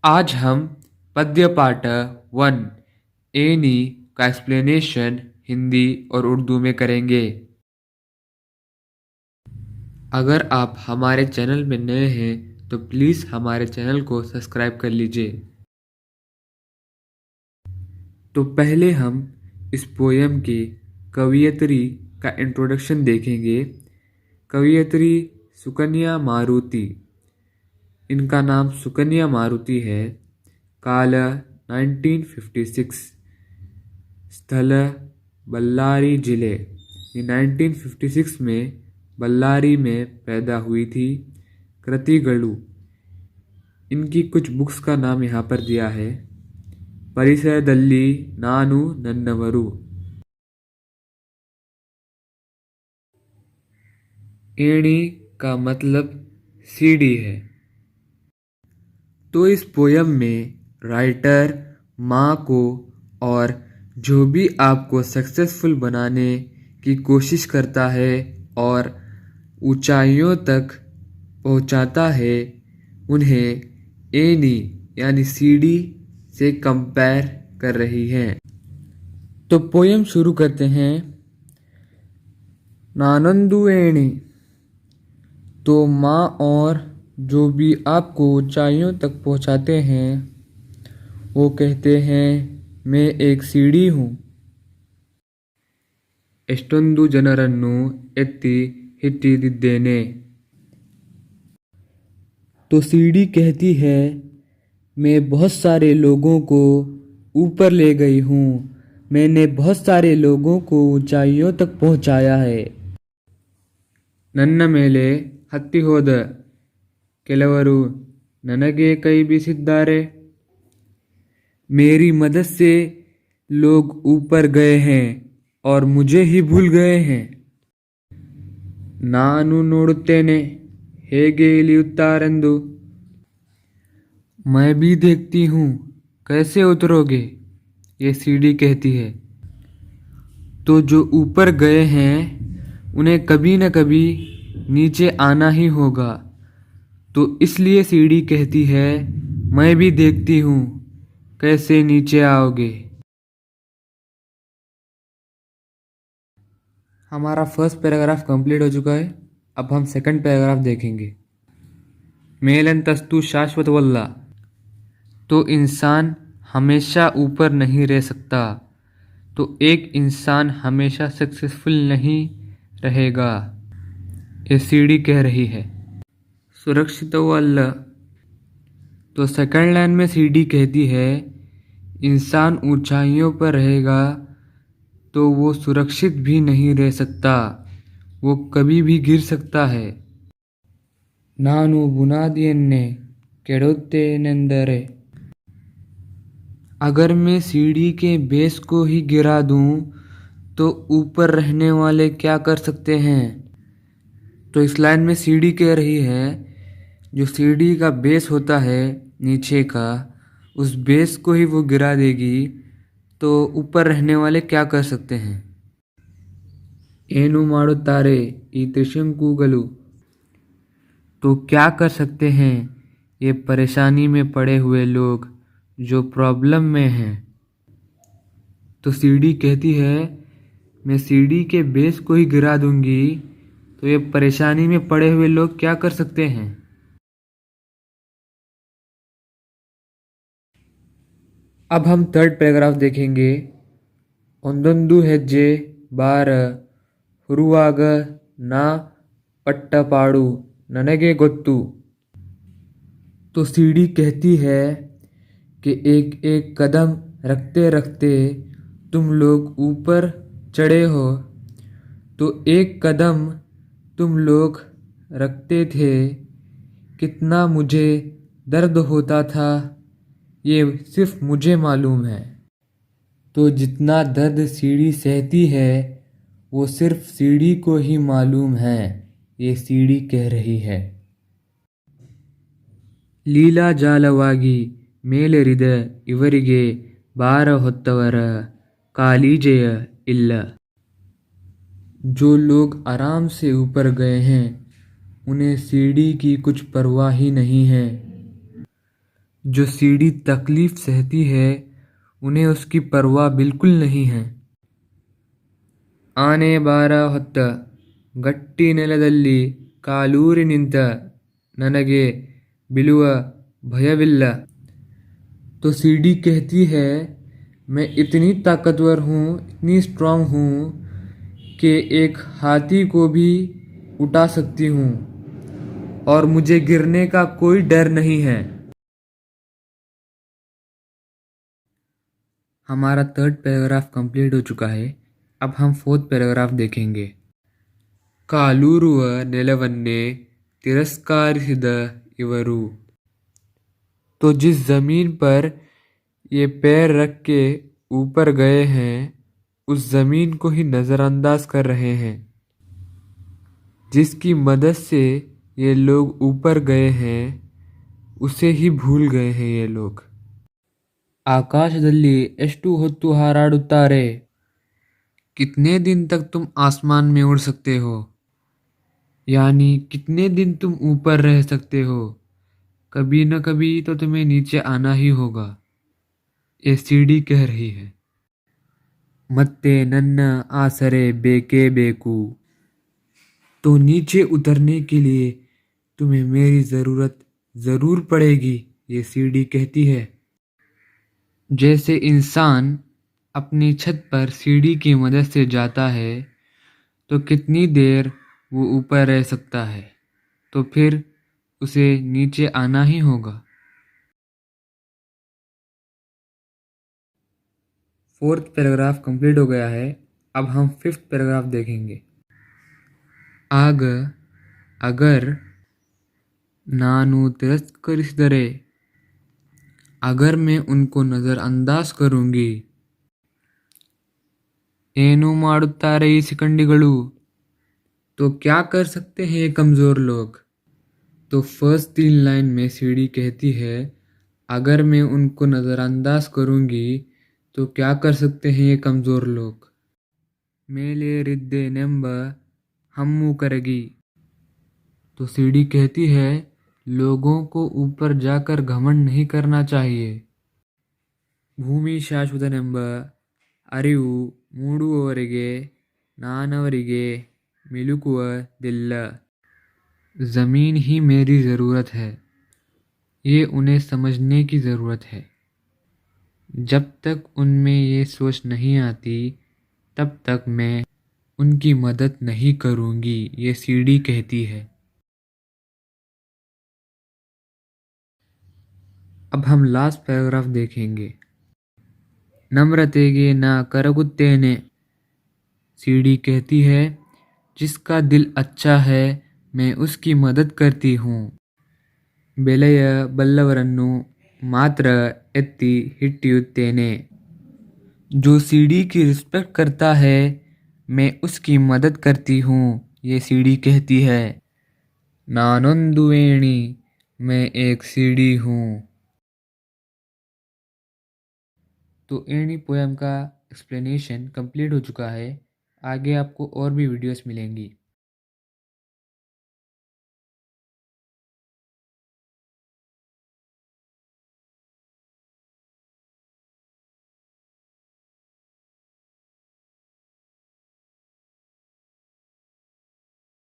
आज हम पद्य पाठ 1 एनी का एक्सप्लेनेशन हिंदी और उर्दू में करेंगे। अगर आप हमारे चैनल में नए हैं तो प्लीज़ हमारे चैनल को सब्सक्राइब कर लीजिए। तो पहले हम इस पोयम की कवयित्री का इंट्रोडक्शन देखेंगे। कवयित्री सुकन्या मारुति। इनका नाम सुकन्या मारुति है। काल 1956, स्थल बल्लारी जिले। ये 1956 में बल्लारी में पैदा हुई थी। कृतिगळु। इनकी कुछ बुक्स का नाम यहाँ पर दिया है। परिसरदल्ली नानु नन्नवरु। एणी का मतलब सीढ़ी है। तो इस पोयम में राइटर माँ को और जो भी आपको सक्सेसफुल बनाने की कोशिश करता है और ऊंचाइयों तक पहुंचाता है, उन्हें एनी यानी सीढ़ी से कंपेयर कर रही है। तो पोयम शुरू करते हैं। नानंदु एणी। तो माँ और जो भी आपको ऊंचाइयों तक पहुंचाते हैं वो कहते हैं मैं एक सीढ़ी हूँ। ಎಷ್ಟೊಂದು ಜನರನ್ನು ಎತ್ತಿ ಹಿಟ್ಟಿದ್ದೇನೆ। तो सीढ़ी कहती है मैं बहुत सारे लोगों को ऊपर ले गई हूँ। मैंने बहुत सारे लोगों को ऊंचाइयों तक पहुंचाया है। ನನ್ನ ಮೇಲೆ ಹತ್ತಿ ಹೋದ ಕೆಲವರು ನನಗೆ ಕೈ ಬೀಸಿದ್ದಾರೆ। मेरी मदद से लोग ऊपर गए हैं और मुझे ही भूल गए हैं। ನಾನು ನೋಡುತ್ತೇನೆ ಹೇಗೆ ಇಳಿಯುತ್ತಾರೆಂದು। मैं भी देखती हूँ कैसे उतरोगे, ये सीढ़ी कहती है। तो जो ऊपर गए हैं उन्हें कभी न कभी नीचे आना ही होगा। तो इसलिए सीढ़ी कहती है मैं भी देखती हूँ कैसे नीचे आओगे। हमारा फर्स्ट पैराग्राफ कंप्लीट हो चुका है। अब हम सेकंड पैराग्राफ देखेंगे। मेलंतस्तु शाश्वतवल्ला। तो इंसान हमेशा ऊपर नहीं रह सकता। तो एक इंसान हमेशा सक्सेसफुल नहीं रहेगा, ये सीढ़ी कह रही है। सुरक्षितवल्ला। तो सेकंड लाइन में सीढ़ी कहती है इंसान ऊंचाइयों पर रहेगा तो वो सुरक्षित भी नहीं रह सकता, वो कभी भी गिर सकता है। ನಾನು ಬುನಾದಿಯನ್ನೇ ಕೆಡುತ್ತೇನೆಂದರೆ। अगर मैं सीढ़ी के बेस को ही गिरा दूं तो ऊपर रहने वाले क्या कर सकते हैं। तो इस लाइन में सीढ़ी कह रही है जो सीढ़ी का बेस होता है नीचे का, उस बेस को ही वो गिरा देगी तो ऊपर रहने वाले क्या कर सकते हैं। ಏನು ಮಾಡುತ್ತಾರೆ ಈ ತ್ರಿಶಂಕುಗಳು। तो क्या कर सकते हैं ये परेशानी में पड़े हुए लोग जो प्रॉब्लम में हैं। तो सीढ़ी कहती है मैं सीढ़ी के बेस को ही गिरा दूंगी तो ये परेशानी में पड़े हुए लोग क्या कर सकते हैं। अब हम थर्ड पैराग्राफ देखेंगे। ಒಂದೊಂದು ಹೆಜ್ಜೆ ಬಾರ ಹುರುವಾಗ ನಾ ಪಟ್ಟಪಾಡು ನನಗೆ ಗೊತ್ತು। तो सीढ़ी कहती है कि एक एक कदम रखते रखते तुम लोग ऊपर चढ़े हो। तो एक कदम तुम लोग रखते थे, कितना मुझे दर्द होता था ये सिर्फ मुझे मालूम है। तो जितना दर्द सीढ़ी सहती है वो सिर्फ सीढ़ी को ही मालूम है, ये सीढ़ी कह रही है। ಲೀಲಾಜಾಲವಾಗಿ ಮೇಲೆರಿದ ಇವರಿಗೆ ಭಾರ ಹೊತ್ತವರ ಕಾಲಿಜೆಯ ಇಲ್ಲ। जो लोग आराम से ऊपर गए हैं उन्हें सीढ़ी की कुछ परवाह ही नहीं है। जो सीढ़ी तकलीफ सहती है उन्हें उसकी परवाह बिल्कुल नहीं है। ಆನೆ ಭಾರ ಹೊತ್ತ ಗಟ್ಟಿ ನೆಲದಲ್ಲಿ ಕಾಲೂರಿ ನಿಂತ ನನಗೆ ಬೀಳುವ ಭಯವಿಲ್ಲ। तो सीढ़ी कहती है मैं इतनी ताकतवर हूँ, इतनी स्ट्रांग हूँ कि एक हाथी को भी उठा सकती हूँ और मुझे गिरने का कोई डर नहीं है। हमारा थर्ड पैराग्राफ कंप्लीट हो चुका है। अब हम फोर्थ पैराग्राफ देखेंगे। ಕಾಲೂರುವ ನೆಲವನ್ನೇ ತಿರಸ್ಕರಿಸಿದ ಇವರು। तो जिस ज़मीन पर ये पैर रख के ऊपर गए हैं उस ज़मीन को ही नज़रअंदाज कर रहे हैं। जिसकी मदद से ये लोग ऊपर गए हैं उसे ही भूल गए हैं ये लोग। ಆಕಾಶದಲ್ಲಿ ಎಷ್ಟು ಹೊತ್ತು ಹಾರಾಡುತ್ತಾರೆ? कितने दिन तक तुम आसमान में उड़ सकते हो? यानी कितने दिन तुम ऊपर रह सकते हो? कभी न कभी तो तुम्हें नीचे आना ही होगा, ये सीढ़ी कह रही है। ಮತ್ತೆ ನನ್ನ ಆಸರೆ ಬೇಕೇ ಬೇಕು। तो नीचे उतरने के लिए तुम्हें मेरी ज़रूरत ज़रूर पड़ेगी, ये सीढ़ी कहती है। जैसे इंसान अपनी छत पर सीढ़ी की मदद से जाता है तो कितनी देर वो ऊपर रह सकता है, तो फिर उसे नीचे आना ही होगा। फोर्थ पैराग्राफ कंप्लीट हो गया है। अब हम फिफ्थ पैराग्राफ देखेंगे। ಆಗ अगर ನಾನು ತಿರಸ್ಕರಿಸಿದರೆ, अगर मैं उनको नज़रअंदाज करूँगी। ಏನು ಮಾಡುತ್ತಾರೆ ಈ ಸಿಕಂಡಿಗಳು? तो क्या कर सकते हैं ये कमज़ोर लोग? तो फर्स्ट 3 लाइन में सीढ़ी कहती है अगर मैं उनको नज़रअंदाज करूँगी तो क्या कर सकते हैं ये कमज़ोर लोग। ಮೇಲೇರಿದ್ದೇನೆಂಬ हम्मू करेगी। तो सीढ़ी कहती है लोगों को ऊपर जाकर घमंड नहीं करना चाहिए। ಭೂಮಿ ಶಾಶ್ವತನೆಂಬ ಅರಿವು ಮೂಡುವವರೆಗೆ ನಾನವರಿಗೆ ಮಿಲುಕುವುದಿಲ್ಲ। ज़मीन ही मेरी ज़रूरत है, ये उन्हें समझने की ज़रूरत है। जब तक उनमें ये सोच नहीं आती तब तक मैं उनकी मदद नहीं करूँगी, ये सीढ़ी कहती है। अब हम लास्ट पैराग्राफ देखेंगे। नम्रतेगे ना करगुत्तेने। सीढ़ी कहती है जिसका दिल अच्छा है मैं उसकी मदद करती हूँ। ಬೆಲೆಯ ಬಲ್ಲವರನ್ನು ಮಾತ್ರ ಎತ್ತಿ ಹಿಡಿಯುತ್ತೇನೆ। जो सीढ़ी की रिस्पेक्ट करता है मैं उसकी मदद करती हूँ, ये सीढ़ी कहती है। नानोंदु एणी, मैं एक सीढ़ी हूँ। तो एणी पोएम का एक्सप्लेनेशन कंप्लीट हो चुका है। आगे आपको और भी वीडियोस मिलेंगी।